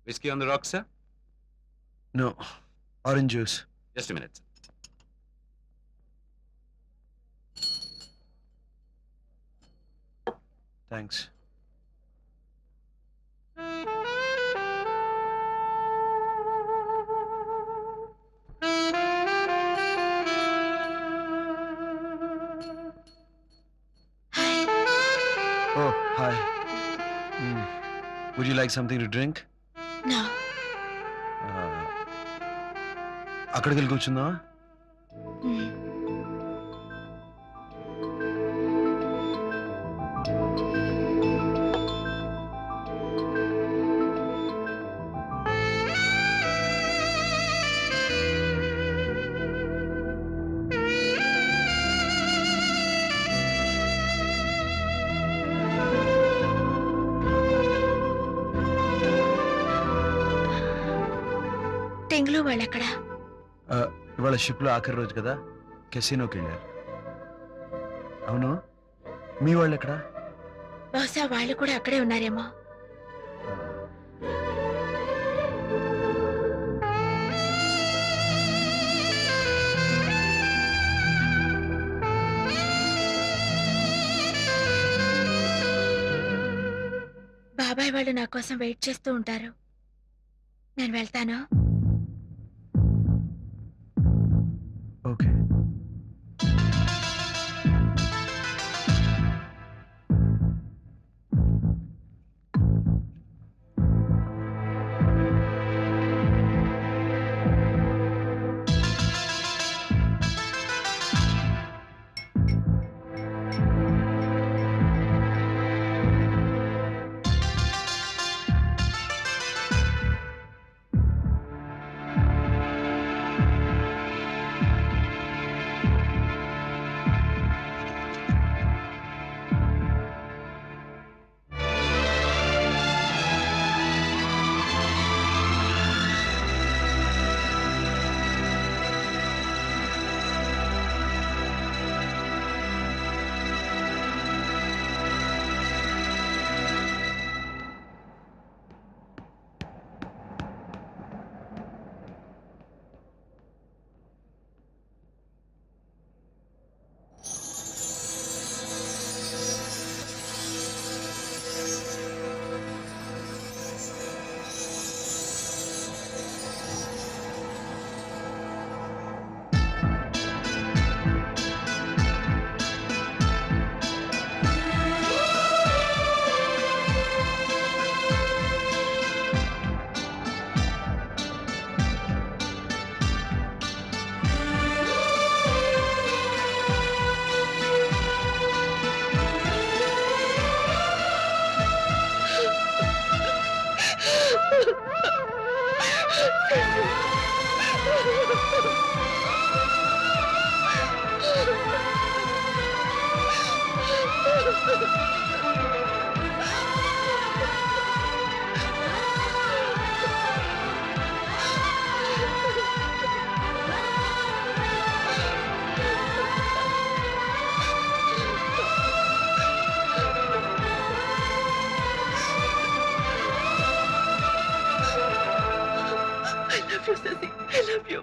Whiskey on the rocks, sir? No. Orange juice. Just a minute. Thanks. Oh, hi. Would you like something to drink? No. అక్కడికి వెళ్ళి కూర్చుందామా? టెంగ్లు వాళ్ళెక్కడా? ఇవాళ షిప్లో ఆఖరి రోజు కదా, కెసినోకి వెళ్ళారు. అవును, మీ వాళ్ళు ఎక్కడా? బహుశా వాళ్ళు కూడా అక్కడే ఉన్నారేమో. బాబాయ్ వాళ్ళు నా కోసం వెయిట్ చేస్తూ ఉంటారు. నేను వెళ్తాను. ఓకే. I love you.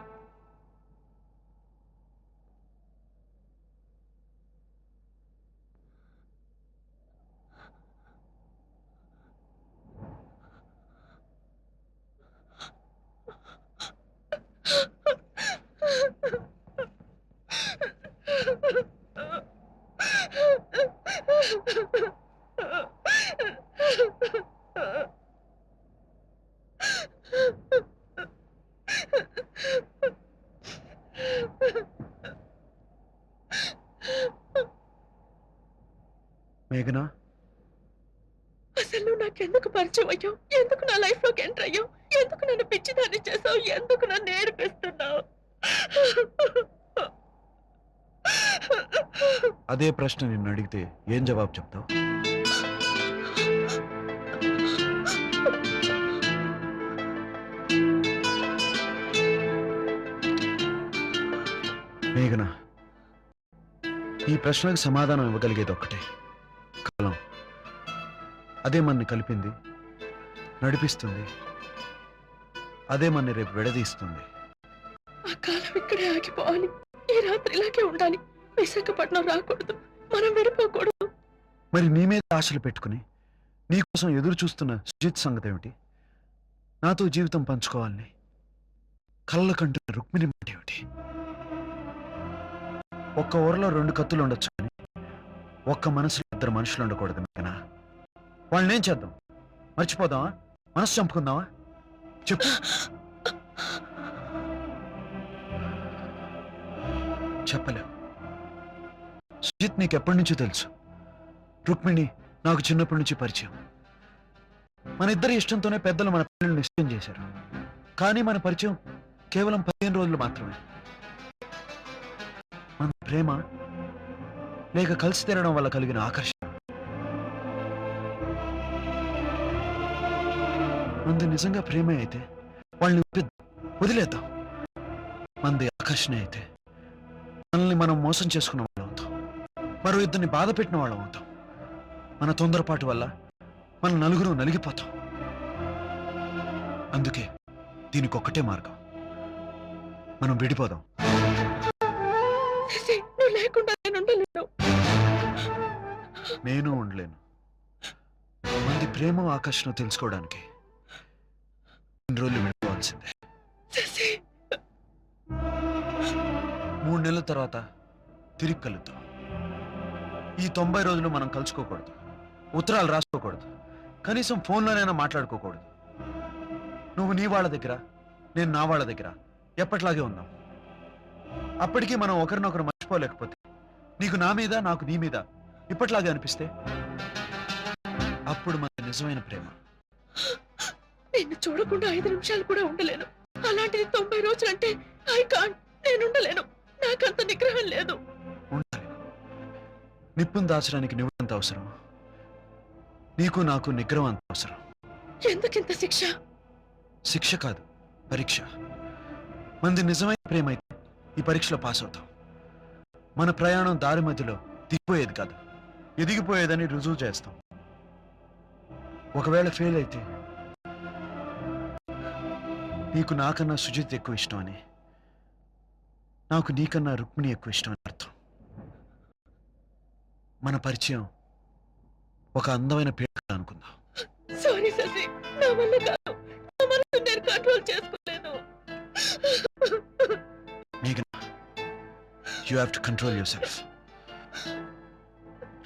మేఘనా, అసలు నువ్వు నాకెందుకు పరిచయం అయ్యావు? ఎందుకు నా లైఫ్ లోకి ఎంటర్ అయ్యావు? ఎందుకు నన్ను పిచ్చిదాన్ని చేసావు? ఎందుకు నన్ను ఏడిపిస్తున్నావు? అదే ప్రశ్న నిన్ను అడిగితే ఏం జవాబు చెప్తావు? మేఘనా, ఈ ప్రశ్నకు సమాధానం ఇవ్వగలిగేది ఒక్కటే, కాలం. అదే మనని కలిపింది, నడిపిస్తుంది, అదే మన రేపు విడదీస్తుంది. ఆ కాలం ఇక్కడే ఆగిపోవాలి. ఈ రాత్రి ఇలాగే ఉండాలి. విశాఖపట్నం రాకూడదు. మనం విడిపోకూడదు. మరి నీ మీద ఆశలు పెట్టుకుని నీకోసం ఎదురు చూస్తున్న సుజిత్ సంగతి ఏమిటి? నాతో జీవితం పంచుకోవాలని కళ్ళ కంటున్న రుక్మిణి మాట ఏమిటి? ఒక్క ఊరలో 2 కత్తులు ఉండొచ్చు కానీ ఒక్క మనసులో 2 మనుషులు ఉండకూడదు. మేఘనా, వాళ్ళని ఏం చేద్దాం? మర్చిపోదామా? మనసు చంపుకుందామా? చెప్పు. చెప్పలేవు. సుజిత్ నీకు ఎప్పటి నుంచో తెలుసు. రుక్మిణి నాకు చిన్నప్పటి నుంచి పరిచయం. మన ఇద్దరి ఇష్టంతోనే పెద్దలు మన పిల్లల్ని నిశ్చయం చేశారు. కానీ మన పరిచయం కేవలం 15 రోజులు మాత్రమే. మన ప్రేమ లేక కలిసి తిరగడం వల్ల కలిగిన ఆకర్షణ. మనది నిజంగా ప్రేమే అయితే వాళ్ళని వదిలేద్దాం. మనది ఆకర్షణ అయితే మనల్ని మనం మోసం చేసుకున్న వాళ్ళం అవుతాం. మరో ఇద్దరిని బాధ పెట్టిన వాళ్ళం అవుతాం. మన తొందరపాటు వల్ల మన నలుగురు నలిగిపోతాం. అందుకే దీనికి ఒక్కటే మార్గం. మనం విడిపోదాం. నువ్వు లేకుండా నేను ఉండలేను. నేను ఉండలేను. మంది ప్రేమ ఆకర్షణ తెలుసుకోవడానికి 2 రోజులు విడిపోవాల్సిందే. 3 నెలల తర్వాత తిరిగి కలుద్దాం. ఈ 90 రోజులు మనం కలుసుకోకూడదు. ఉత్తరాలు రాసుకోకూడదు. కనీసం ఫోన్లోనైనా మాట్లాడుకోకూడదు. నువ్వు నీ వాళ్ళ దగ్గర, నేను నా వాళ్ళ దగ్గర ఎప్పట్లాగే ఉన్నాం. అప్పటికీ మనం ఒకరినొకరు మర్చిపోలేకపోతే, నీకు నా మీద నాకు నీ మీద ఇప్పట్లాగే అనిపిస్తే, అప్పుడు మన నిజమైన ప్రేమ. నిన్ను చూడకుండా 5 నిమిషాలు కూడా ఉండలేను. అలాంటిది 90 రోజులంటే ఐ కాంట్. నేను ఉండలేను. నాకంత నిగ్రహం లేదు. ఉండాలి. నిప్పును దాచడానికి నువ్వెంత అవసరం, నీకు నాకు నిగ్రహం అంత అవసరం. ఎందుకింత శిక్ష? శిక్ష కాదు, పరీక్ష. మనది నిజమైన ప్రేమ అయితే ఈ పరీక్షలో పాస్ అవుతాం. మన ప్రయాణం దారి మధ్యలో దిగిపోయేది కాదు, ఎదిగిపోయేదని రుజువు చేస్తాం. ఒకవేళ ఫెయిల్ అయితే నీకు నాకన్నా సుజిత్ ఎక్కువ ఇష్టం అని, నాకు నీకన్నా రుక్మిణి ఎక్కువ ఇష్టం అని అర్థం. మన పరిచయం ఒక అందమైన పేరు అనుకుందాం. సారీ శశి, నా వల్ల కాదు. నా మనసు నేను కంట్రోల్ చేసుకోలేను. మేఘనా, you have to control your self.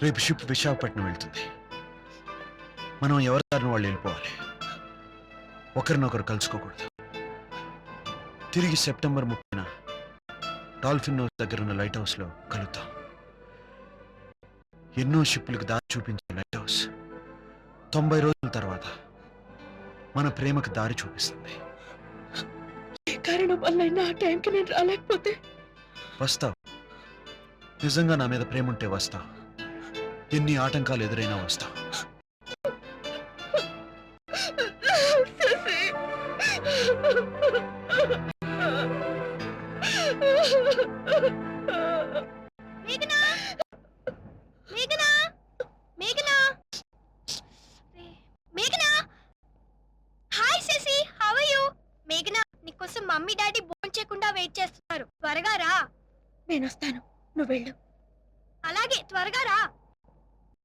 రేపు షిప్ విశాఖపట్నం వెళ్తుంది. మనం ఎవరి దారిని వాళ్ళు వెళ్ళిపోవాలి. ఒకరినొకరు కలుసుకోకూడదు. తిరిగి సెప్టెంబర్ 30న డాల్ఫిన్ హౌస్ దగ్గర ఉన్న లైట్ హౌస్లో కలుద్దాం. ఎన్నో షిప్పులకు దారి చూపించే లైట్ హౌస్ 90 రోజుల తర్వాత మన ప్రేమకు దారి చూపిస్తుంది. ఏ కారణం వల్ల ఆ టైంకి నేను రాలేకపోతే? వస్తావు. నిజంగా నా మీద ప్రేమ ఉంటే వస్తావు. ఎన్ని ఆటంకాలు ఎదురైనా వస్తావు. మేఘనా, మేఘనా, మేఘనా, మేఘనా. Hi Shashi, how are you? మేఘనా, నీకోసం మమ్మీ డాడీ భోజనం చేయకుండా వెయిట్ చేస్తున్నారు. త్వరగా రా. నేను వస్తాను, నువ్వు వెళ్ళు. అలాగే, త్వరగా రా.